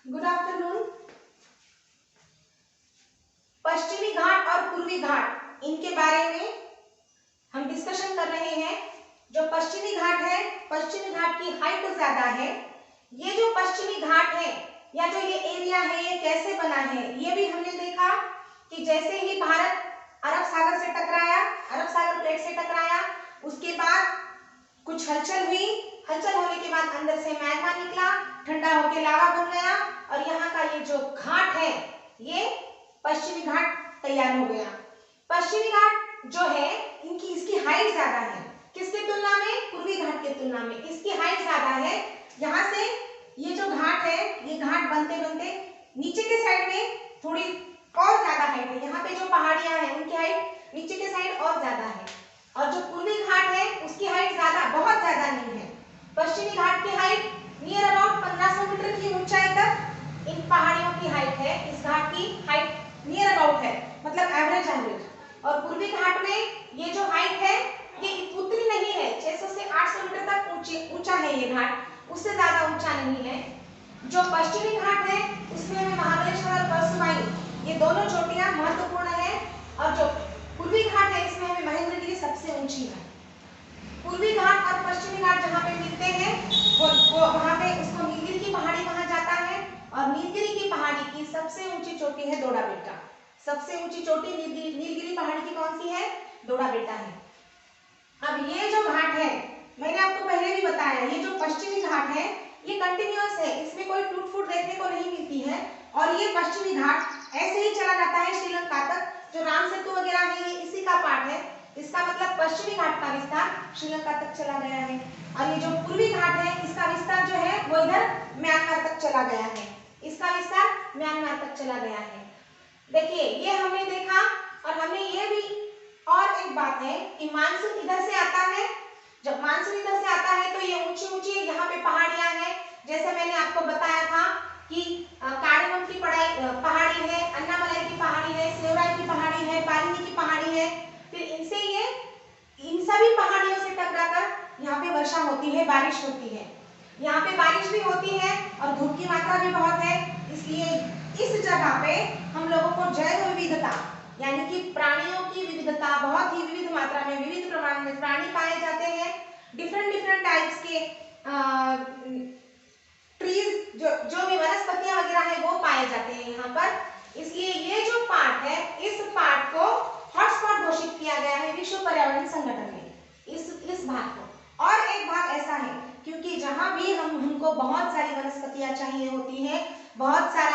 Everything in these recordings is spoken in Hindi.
Good afternoon. पश्चिमी घाट और पूर्वी घाट इनके बारे में हम डिस्कशन कर रहे हैं। जो पश्चिमी घाट है, पश्चिमी घाट की हाइट ज्यादा है। ये जो पश्चिमी घाट है या जो ये एरिया है ये कैसे बना है, ये भी हमने देखा कि जैसे ही भारत अरब सागर से टकराया, अरब सागर प्लेट से टकराया, उसके बाद कुछ हलचल हुई। हलचल होने के बाद अंदर से मैग्मा निकला, ठंडा होकर लावा बन गया और यहाँ का ये जो घाट है ये पश्चिमी घाट तैयार हो गया। पश्चिमी घाट जो है इसकी हाइट ज्यादा है। किसके तुलना में? पूर्वी घाट के तुलना में इसकी हाइट ज्यादा है। यहाँ से ये जो घाट है ये घाट बनते बनते नीचे के साइड में थोड़ी और ज्यादा हाइट है। यहाँ पे जो पहाड़ियां हैं उनकी हाइट नीचे के साइड और ज्यादा है और जो पूर्वी घाट है उसकी हाइट ज्यादा, बहुत ज्यादा नहीं है। पश्चिमी घाट की हाइट नियर अबाउट 1500 मीटर की ऊंचाई तक इन पहाड़ियों की हाइट है। इस घाट की हाइट नियर अबाउट है, मतलब एवरेज। और पूर्वी घाट में ये जो हाइट है ये उतनी नहीं है, 600 से 800 मीटर तक ऊंचा है ये घाट, उससे ज्यादा ऊंचा नहीं है। जो पश्चिमी घाट है उसमें हमें महाबलेश्वर और परसुराई ये दोनों चोटियां महत्वपूर्ण है और जो पूर्वी घाट है इसमें हमें महेंद्रगिरी सबसे ऊंची है। पूर्वी घाट और पश्चिमी घाट जहाँ पे मिलते हैं वो वहाँ पे उसको नीलगिरी की पहाड़ी कहा जाता है और नीलगिरी की पहाड़ी की सबसे ऊंची चोटी है दोड़ा बेटा। सबसे ऊंची चोटी नीलगिरी पहाड़ी की कौन सी है? दोड़ा बेटा है। अब ये जो घाट है मैंने आपको पहले भी बताया, ये जो पश्चिमी घाट है ये कंटिन्यूअस है, इसमें कोई टूट फूट देखने को नहीं मिलती है और ये पश्चिमी घाट ऐसे ही चला जाता है श्रीलंका तक। जो राम सेतु वगैरह है ये इसी का पार्ट है। इसका मतलब पश्चिमी घाट का विस्तार श्रीलंका तक चला गया है और ये जो पूर्वी घाट है इसका विस्तार जो है वो इधर म्यांमार तक चला गया है। इसका विस्तार म्यांमार तक चला गया है। देखिए ये हमने देखा और हमने ये भी और एक बात है कि मानसून इधर से आता है। जब मानसून इधर से आता है तो ये ऊंची ऊंची यहाँ पे पहाड़ियां हैं। जैसे मैंने आपको बताया था कि कारीवम की पहाड़ी है, अन्नामलाई की पहाड़ी है, सेवराई की पहाड़ी है, पालिनी की पहाड़ी है। फिर इनसे ये इन सभी पहाड़ियों से टकराकर यहाँ पे वर्षा होती है, बारिश होती है। यहाँ पे बारिश भी होती है और धूप की मात्रा भी बहुत है। इसलिए इस जगह पे हम लोगों को जैव विविधता यानी कि प्राणियों की विविधता, बहुत ही विविध मात्रा में, विविध प्रमाण में प्राणी पाए जाते हैं। डिफरेंट टाइप्स के ट्रीज जो भी वनस्पतियां वगैरह है वो पाए जाते हैं यहाँ पर। इसलिए ये जो पार्ट है इस पार्ट को हॉटस्पॉट घोषित किया गया है विश्व पर्यावरण संगठन ने, इस भाग को। और एक भाग ऐसा है क्योंकि जहां भी हमको बहुत सारी वनस्पतियां चाहिए होती हैं, बहुत सारे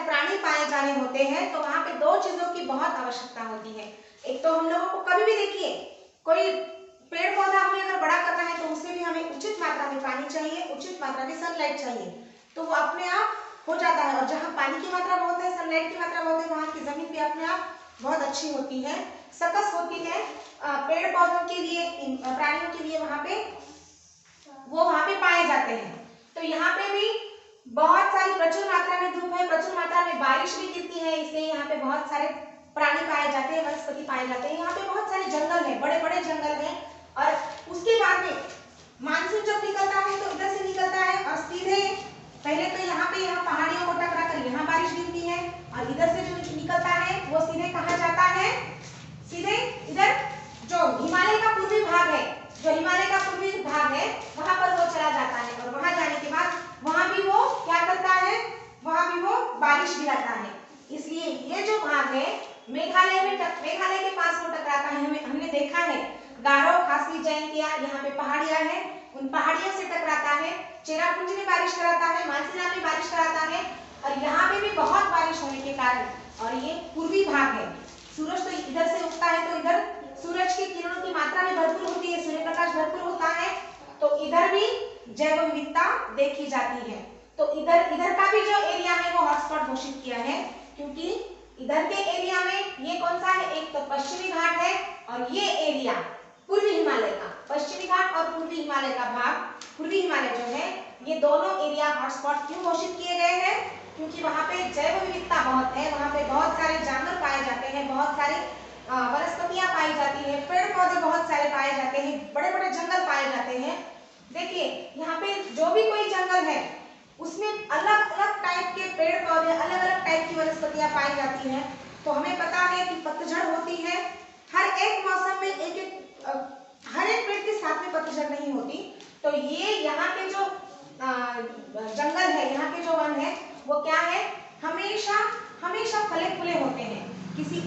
प्राणी पाए जाने होते हैं, तो वहां पे दो चीजों की बहुत आवश्यकता होती है। एक तो हम लोगों को कभी भी देखिए कोई पेड़ पौधा हमें अगर बड़ा करना है तो उसमें भी हमें उचित मात्रा में पानी चाहिए, उचित मात्रा में सनलाइट चाहिए, तो वो अपने आप हो जाता है। और जहाँ पानी की मात्रा बहुत है, सनलाइट की मात्रा बहुत है, वहाँ की जमीन भी अपने आप बहुत अच्छी होती है, सकस होती है पेड़ पौधों के लिए, प्राणियों के लिए वहाँ पे पाए जाते हैं। तो यहाँ पे भी बहुत सारी प्रचुर मात्रा में धूप है, प्रचुर मात्रा में बारिश भी गिरती है, इसलिए यहाँ पे बहुत सारे प्राणी पाए जाते हैं, वनस्पति पाए जाते हैं। यहाँ पे बहुत सारे जंगल है, बड़े बड़े जंगल हैं। और उसके बाद में मानसून जब निकलता है तो इधर से निकलता है और सीधे पहले तो यहाँ पहाड़ियों को टकरा कर यहाँ बारिश गिरती है और इधर से जो निकलता है वो सीधे कहाँ जाता है? सीधे इधर जो हिमालय का पूर्वी भाग है, वहां पर वो चला जाता है और वहां जाने के बाद वहां भी वो क्या करता है? वहां भी वो बारिश गिराता है। इसलिए ये जो भाग है मेघालय के पास वो टकराता है। हमने देखा है गारो, खासी, जयंतिया यहाँ पे पहाड़ियां हैं, उन पहाड़ियों से टकराता है। चेरापूंजी में बारिश कराता है, मानसीनाथ में बारिश कराता है और यहाँ पे भी बहुत बारिश होने के कारण, और ये पूर्वी भाग है, सूरज तो इधर से उगता है तो इधर सूरज की किरणों की मात्रा भी भरपूर होती है, सूर्य प्रकाश भरपूर होता है, तो इधर भी जैव विविधता देखी जाती है। तो इधर का भी जो एरिया है वो हॉटस्पॉट घोषित किया है क्योंकि इधर के एरिया में ये कौन सा है? एक तो पश्चिमी घाट है और ये एरिया पूर्वी हिमालय का, पश्चिमी घाट और पूर्वी हिमालय का भाग, पूर्वी हिमालय जो है, ये दोनों एरिया हॉटस्पॉट क्यों घोषित किए गए हैं? क्योंकि वहां पे जैव विविधता बहुत है, वहां पे बहुत सारे जानवर पाए जाते हैं, बहुत सारे वनस्पतियां पाई जाती है, पेड़ पौधे बहुत सारे पाए जाते हैं, बड़े बड़े जंगल पाए जाते हैं। देखिए यहाँ पे जो भी कोई जंगल है उसमें अलग अलग टाइप पाई जाती है। तो हमें पता है कि पतझड़ होती है हर एक मौसम में, हर एक पेड़ के साथ में पतझड़ नहीं होती। तो ये यहाँ के जो जंगल है, यहाँ के जो वन है वो क्या है, हमेशा हमेशा फले फूले होते हैं। किसी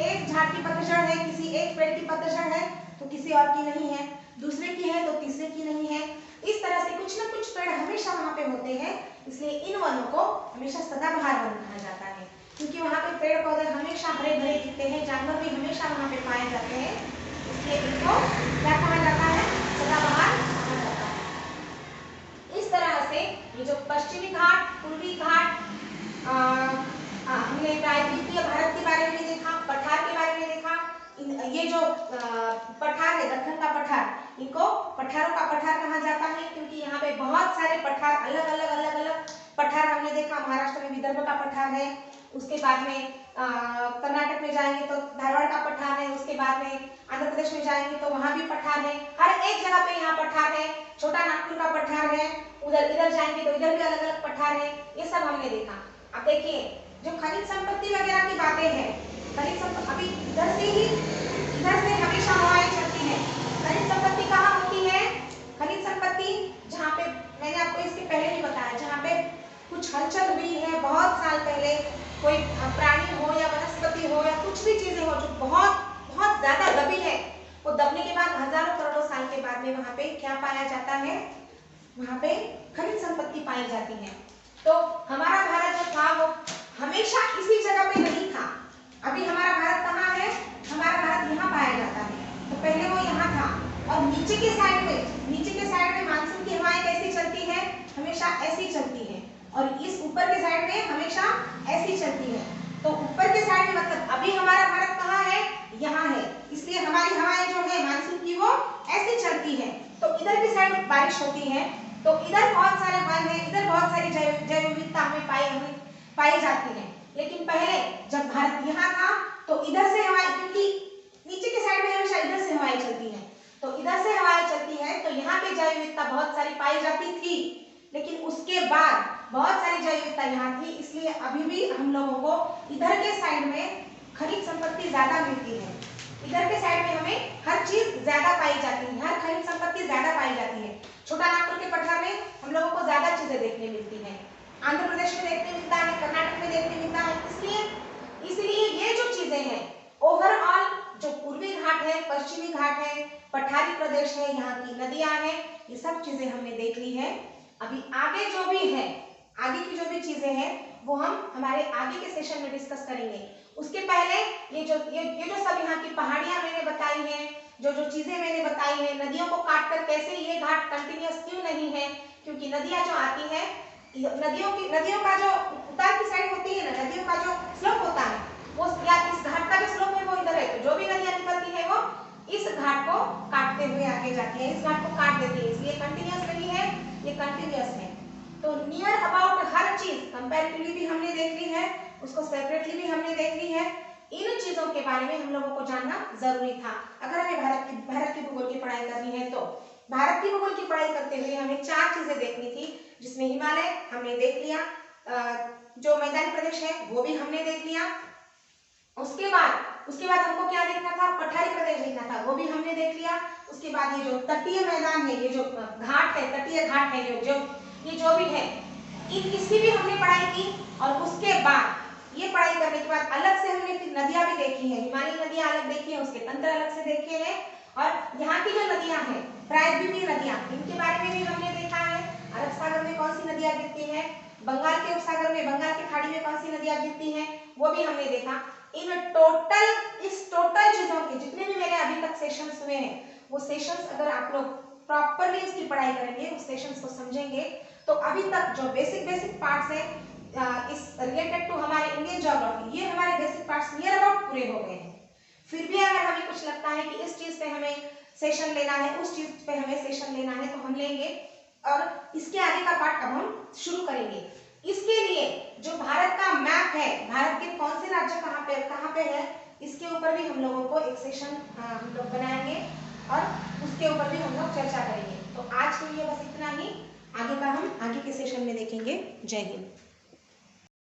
एक झाड़ की पतझड़ है, किसी एक पेड़ की पतझड़ है तो किसी और की नहीं है, दूसरे की है तो तीसरे की नहीं है। इस तरह से कुछ न कुछ पेड़ हमेशा वहाँ पे होते हैं, इसलिए इन वनों को हमेशा सदाबहार वन कहा जाता है, क्योंकि वहाँ पे पेड़ पौधे हमेशा हरे भरे दिखते हैं, जानवर भी हमेशा वहाँ पे पाए जाते हैं, इसलिए इनको क्या कहा जाता है, सदाबहार कहा जाता है। इस तरह से ये जो पश्चिमी घाट, पूर्वी घाट, हमने प्रायद्वीपीय भारत के बारे में देखा, पठार के बारे में देखा। ये जो पठार है, दक्कन का पठार, इनको पठारों का पठार कहा जाता है, क्योंकि यहाँ पे बहुत सारे पठार, अलग अलग पठार हमने देखा। महाराष्ट्र में विदर्भ का पठार है, उसके बाद में कर्नाटक में जाएंगे तो धारवाड़ का पठार है, उसके बाद में आंध्र प्रदेश में जाएंगे तो वहाँ भी पठार है। हर एक जगह पे यहाँ पठार है। छोटा नागपुर का पठार है, उधर इधर जाएंगे तो इधर भी अलग अलग पठार है। ये सब हमने देखा। अब देखिए जो खनिज संपत्ति वगैरह की बातें हैं, खनिज संपत्ति अभी इधर से हमेशा हवाएं चलती है। खनिज संपत्ति कहाँ होती है, खनिज संपत्ति जहाँ पे मैंने आपको इसके पहले भी बताया, जहाँ पे कुछ हलचल हुई है बहुत साल पहले, कोई प्राणी हो या वनस्पति हो या कुछ भी चीजें हो जो बहुत बहुत ज्यादा दबी है, वो दबने के बाद हजारों करोड़ों साल के बाद में वहाँ पे क्या पाया जाता है, वहाँ पे खनिज संपत्ति पाई जाती है। तो हमारा भारत जो था वो हमेशा इसी जगह पे नहीं था। अभी हमारा भारत कहाँ है, हमारा भारत यहाँ पाया जाता है, तो पहले वो यहाँ था। और नीचे के साइड में मानसून की हवाएं कैसी चलती है, हमेशा ऐसी चलती है, और इस ऊपर के साइड में हमेशा ऐसी चलती है। तो ऊपर के साइड में मतलब अभी हमारा भारत कहाँ है, यहाँ है, इसलिए हमारी हवाएं जो है मानसून की वो ऐसी चलती है। तो इधर की साइड में बारिश होती है, तो इधर बहुत सारे वन है, इधर बहुत सारी जैव विविधता हमें पाई जाती है। लेकिन पहले जब भारत यहाँ था तो इधर से हवाएं, क्योंकि नीचे के साइड में हमेशा इधर से हवाएं चलती हैं, तो इधर से हवाएं चलती है, तो यहाँ पे जैव विविधता बहुत सारी पाई जाती थी। लेकिन उसके बाद बहुत सारी जैव विविधता यहाँ थी, इसलिए अभी भी हम लोगों को इधर के साइड में खनिज संपत्ति ज्यादा मिलती है। इधर के साइड में हमें हर चीज ज्यादा पाई जाती है, हर खनिज संपत्ति ज्यादा पाई जाती है। छोटा नागपुर के पठार में हम लोगों को ज्यादा चीजें देखने मिलती है, आंध्र प्रदेश में देखने मिलता है, कर्नाटक में देखने मिलता है। इसलिए ये जो चीजें हैं ओवरऑल, जो पूर्वी घाट है, पश्चिमी घाट है, पठारी प्रदेश है, यहाँ की नदियां हैं, ये सब चीजें हमने देख ली है। अभी आगे जो भी है, आगे की जो भी चीजें हैं वो हम हमारे आगे के सेशन में डिस्कस करेंगे। उसके पहले ये जो सब यहाँ की पहाड़ियां मैंने बताई हैं, जो चीजें मैंने बताई हैं, नदियों को काटकर कैसे ये घाट कंटिन्यूअस क्यों नहीं है, क्योंकि नदियां जो आती है, नदियों का जो उतार की साइड होती है ना, नदियों का जो स्लोप होता है वो, या इस घाट का जो स्लोप है वो इधर है, तो जो भी नदियां निकलती है वो इस घाट को काटते हुए आगे जाती है, इस घाट को काट देती है, इसलिए कंटिन्यूअस नहीं है, ये कंटिन्यूअस है। तो नियर अबाउट हर चीज कंपैरेटिवली भी हमने देख ली है, उसको सेपरेटली भी हमने देख ली है। इन चीजों के बारे में हम लोगों को जानना जरूरी था अगर हमें भारत की भूगोल की पढ़ाई करनी है। तो भारत की भूगोल की पढ़ाई करते हुए हमें 4 चीजें देखनी थी, जिसमें हिमालय हमने देख लिया, जो मैदानी प्रदेश है वो भी हमने देख लिया, उसके बाद हमको क्या देखना था, पठारी प्रदेश देखना था, वो भी हमने देख लिया। उसके बाद ये जो तटीय मैदान है, ये जो घाट है, तटीय घाट है, ये जो भी है, इसकी भी हमने पढ़ाई की। और उसके बाद ये पढ़ाई करने के बाद अलग से हमने फिर नदियां भी देखी है, हिमालयी नदियां अलग देखी है, उसके तंत्र अलग से देखे हैं, और यहाँ की जो नदियां हैं, प्रायद्वीपीय नदियां, इनके बारे में भी हमने देखा है। अरब सागर में कौन सी नदियां गिरती हैं, बंगाल के उपसागर में, बंगाल की खाड़ी में कौन सी नदियां गिरती हैं, वो भी हमने देखा। इस टोटल चीजों के जितने भी मेरे अभी तक सेशंस हुए हैं, वो सेशंस अगर आप लोग प्रॉपरली इसकी पढ़ाई करेंगे, उस सेशंस को समझेंगे, तो अभी तक जो बेसिक पार्ट्स है इस रिलेटेड टू हमारे इंडियन ज्योग्राफी, ये हमारे बेसिक पार्ट्स नियर अबाउट पूरे हो गए हैं। फिर भी अगर हमें कुछ लगता है कि इस चीज पे हमें सेशन लेना है, उस चीज पे हमें सेशन लेना है, तो हम लेंगे, और इसके आगे का पार्ट अब हम शुरू करेंगे। इसके लिए जो भारत का मैप है, भारत के कौन से राज्य कहाँ पे है, इसके ऊपर भी हम लोगों को एक सेशन हम लोग बनाएंगे, और उसके ऊपर भी हम लोग चर्चा करेंगे। तो आज के लिए बस इतना ही, आगे का हम आगे के सेशन में देखेंगे। जय हिंद।